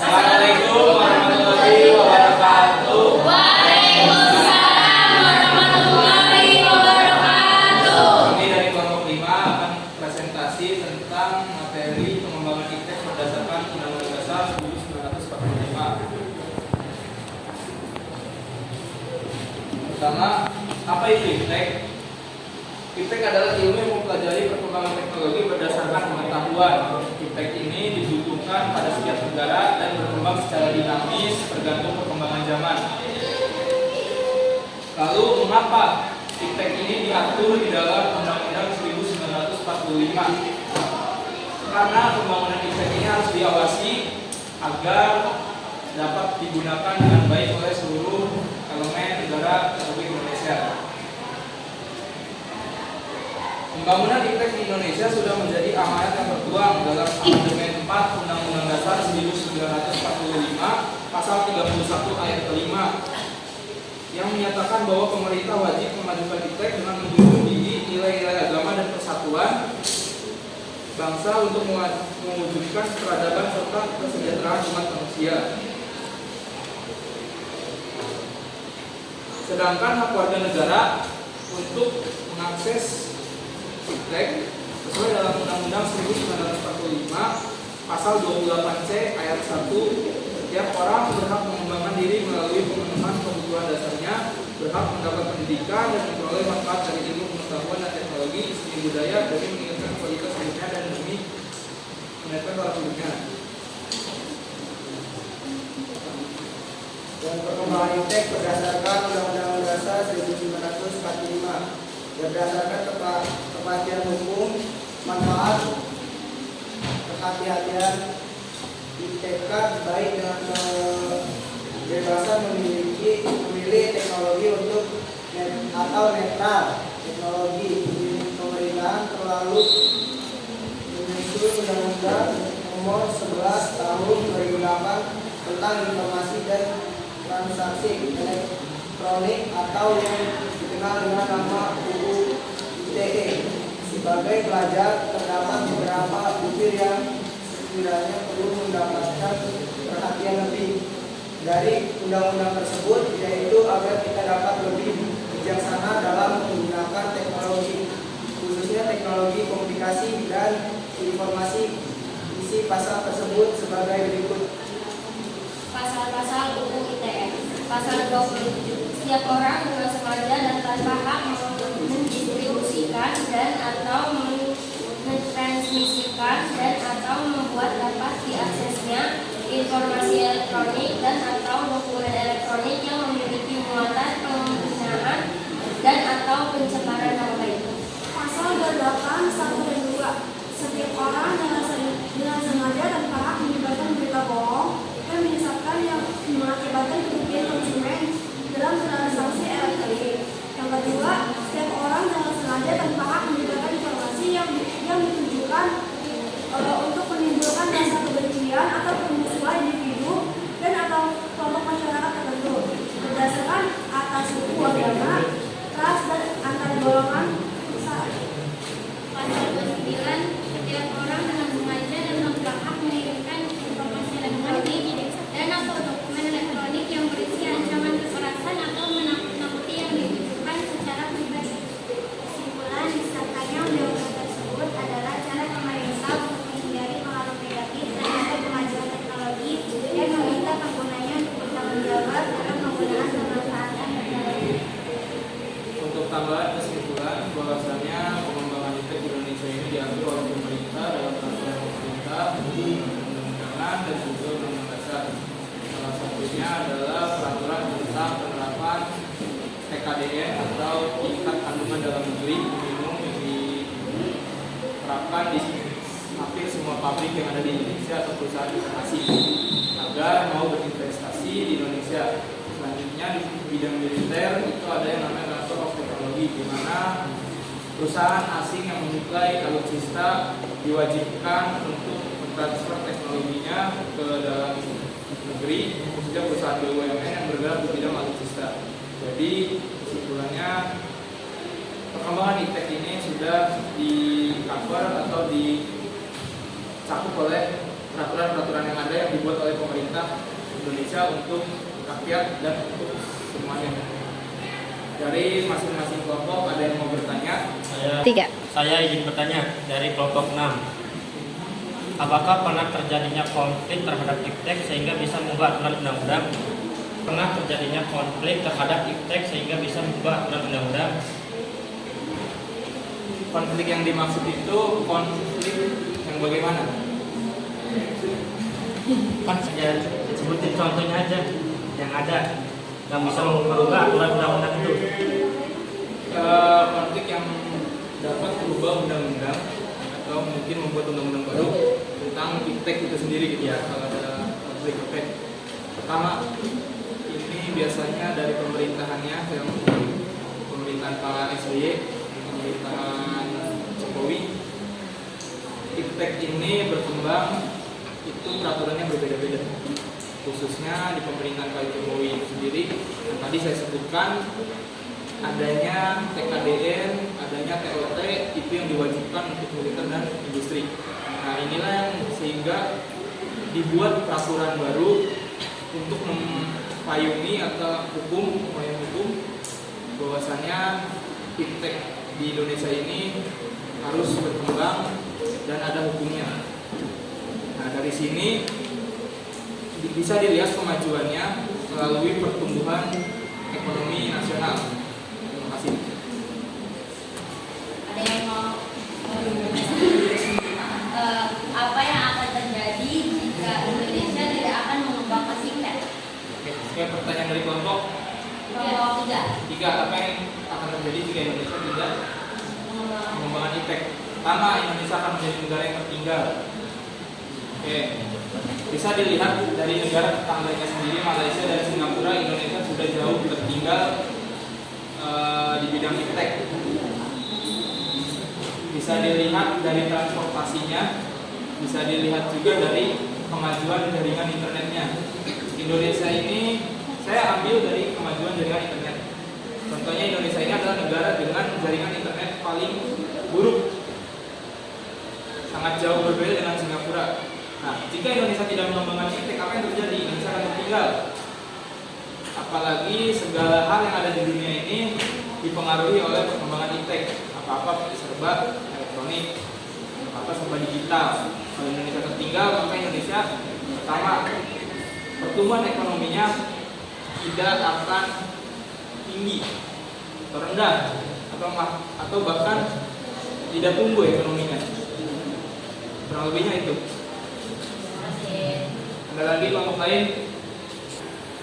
Assalamualaikum warahmatullahi wabarakatuh. Waalaikumsalam warahmatullahi wabarakatuh. Kami dari kelompok 5 akan presentasi tentang materi pengembangan iptek berdasarkan Undang-Undang Dasar 1945. Pertama, apa itu iptek? Iptek adalah ilmu yang mempelajari perkembangan teknologi berdasarkan pengetahuan. Iptek ini dibutuhkan pada setiap negara dan berkembang secara dinamis tergantung perkembangan zaman. Lalu, mengapa iptek ini diatur di dalam Undang-Undang 1945? Karena pembangunan iptek ini harus diawasi agar dapat digunakan dengan baik oleh seluruh elemen negara Republik Indonesia. Pembangunan iptek di Indonesia sudah menjadi amanat yang tertuang dalam Amandemen 4 Undang-Undang Dasar 1945 Pasal 31 ayat kelima yang menyatakan bahwa pemerintah wajib memajukan iptek dengan menjunjung tinggi nilai-nilai agama dan persatuan bangsa untuk mewujudkan peradaban serta kesejahteraan umat manusia. Sedangkan hak warga negara untuk mengakses iptek sesuai dalam Undang-Undang 1945 Pasal 28C ayat 1, setiap orang berhak mengembangkan diri melalui pemenuhan kebutuhan dasarnya, berhak mendapat pendidikan dan memperoleh manfaat dari ilmu pengetahuan dan teknologi, seni budaya demi meningkatkan kualitas hidupnya dan demi meningkatkan taraf hidupnya. Dan perkembangan iptek berdasarkan Undang-Undang Dasar 1945 berdasarkan kepastian hukum, manfaat, kehati-hatian iptekat baik dengan kebebasan memilih teknologi untuk atau netral teknologi pemerintahan terlalu menyusul Undang-Undang Nomor 11 Tahun 2008 tentang informasi dan transaksi elektronik atau yang dikenal dengan nama UU ITE. Sebagai pelajar terdapat beberapa butir yang sekiranya perlu mendapatkan perhatian lebih dari undang-undang tersebut, yaitu agar kita dapat lebih bijaksana dalam menggunakan teknologi, khususnya teknologi komunikasi dan informasi. Isi pasal tersebut sebagai berikut. Pasal-pasal UU ITE. Pasal 27. Setiap orang dengan sengaja dan tanpa hak mendistribusikan dan atau mentransmisikan dan atau membuat dapat diaksesnya informasi elektronik dan atau dokumen elektronik yang memiliki muatan penghinaan dan atau pencemaran nama baik. Pasal 28, 1 dan 2. Setiap orang dengan sengaja tanpa hak menyebarkan berita bohong dan menyesatkan yang mengakibatkan kerugian konsumen dalam transaksi elektronik. Yang kedua, setiap orang dengan sengaja tanpa hak menyebarkan informasi yang ditujukan untuk menimbulkan rasa kebencian atau permusuhan individu dan atau kelompok masyarakat tertentu berdasarkan atas suku, agama, ras dan antar golongan. Pasal 29, setiap orang dengan sengaja dan tanpa hak mengirimkan informasi elektronik dan atau dokumen elektronik yang berisi ancaman kekerasan atau menakut-nakuti yang ditujukan secara pribadi. Kesimpulan disahkannya undang-undang tersebut adalah cara pemerintah untuk menghindari pengaruh negatif terhadap kemajuan teknologi dan meminta penggunanya untuk bertanggung jawab dalam penggunaan pemanfaatan teknologi. Untuk tambahan kesimpulan bahwasanya pengembangan iptek di Indonesia ini diatur oleh pemerintah dalam peraturan pemerintah, undang-undangan dan juga undang-undang dasar. Salah satunya adalah peraturan tentang penerapan TKDN atau tingkat kandungan dalam negeri minimum yang diterapkan di hampir semua pabrik yang ada di Indonesia atau perusahaan informasi agar mau berinvestasi di Indonesia. Selanjutnya di bidang militer itu ada yang namanya transfer of teknologi, di mana perusahaan asing yang menyuplai alutsista diwajibkan untuk mentransfer teknologinya ke dalam negeri, khususnya perusahaan BUMN yang bergerak di bidang alutsista. Jadi kesimpulannya perkembangan iptek ini sudah di cover atau dicakup oleh peraturan-peraturan yang ada yang dibuat oleh pemerintah. pemerintah Indonesia untuk rakyat dan untuk semuanya. Dari masing-masing kelompok ada yang mau bertanya? Saya izin bertanya dari kelompok 6. Apakah pernah terjadinya konflik terhadap iptek sehingga bisa membuat undang-undang? Pernah terjadinya konflik terhadap iptek sehingga bisa membuat undang-undang? Konflik yang dimaksud itu konflik yang bagaimana? Kan saya sebutin contohnya aja yang ada yang bisa merubah aturan undang-undang itu. Konflik yang dapat merubah undang-undang atau mungkin membuat undang-undang baru tentang iptek itu sendiri gitu ya. Kalau ada konflik iptek, pertama ini biasanya dari pemerintahannya, yang pemerintahan Pak SBY, pemerintahan Jokowi. Iptek ini berkembang itu peraturannya berbeda-beda, khususnya di pemerintahan Pak Jokowi itu sendiri. Yang tadi saya sebutkan, adanya TKDN, adanya TOT itu yang diwajibkan untuk militer dan industri. Nah inilah yang sehingga dibuat peraturan baru untuk mempayungi atau payung hukum bahwasannya iptek di Indonesia ini harus berkembang dan ada hukumnya. Nah dari sini bisa dilihat kemajuannya melalui pertumbuhan ekonomi nasional. Terima kasih. Ada yang mau apa yang akan terjadi jika Indonesia tidak akan mengembangkan iptek? Oke, pertanyaan dari kelompok Kelompok 3. Apa yang akan terjadi jika Indonesia tidak mengembangkan iptek? Pertama, Indonesia akan menjadi negara yang tertinggal. Oke, bisa dilihat dari negara tetangganya sendiri, Malaysia dan Singapura. Indonesia sudah jauh tertinggal di bidang iptek. Bisa dilihat dari transportasinya, bisa dilihat juga dari kemajuan jaringan internetnya. Indonesia ini saya ambil dari kemajuan jaringan internet. Contohnya Indonesia ini adalah negara dengan jaringan internet paling buruk, sangat jauh berbeda dengan Singapura. Nah, jika Indonesia tidak mengembangkan iptek, apa yang terjadi? Indonesia akan tertinggal. Apalagi segala hal yang ada di dunia ini dipengaruhi oleh perkembangan iptek. Apa-apa serba elektronik, apa-apa serba digital. Kalau Indonesia tertinggal, maka Indonesia pertama pertumbuhan ekonominya tidak akan tinggi, rendah, atau bahkan tidak tumbuh ekonominya. Kurang lebihnya itu. Ada lagi kelompok lain?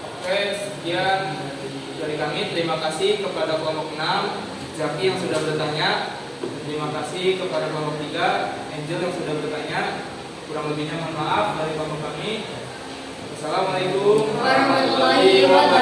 Oke, sekian dari kami. Terima kasih kepada kelompok 6, Zaki yang sudah bertanya. Terima kasih kepada kelompok 3, Angel yang sudah bertanya. Kurang lebihnya mohon maaf dari kelompok kami. Assalamualaikum warahmatullahi wabarakatuh.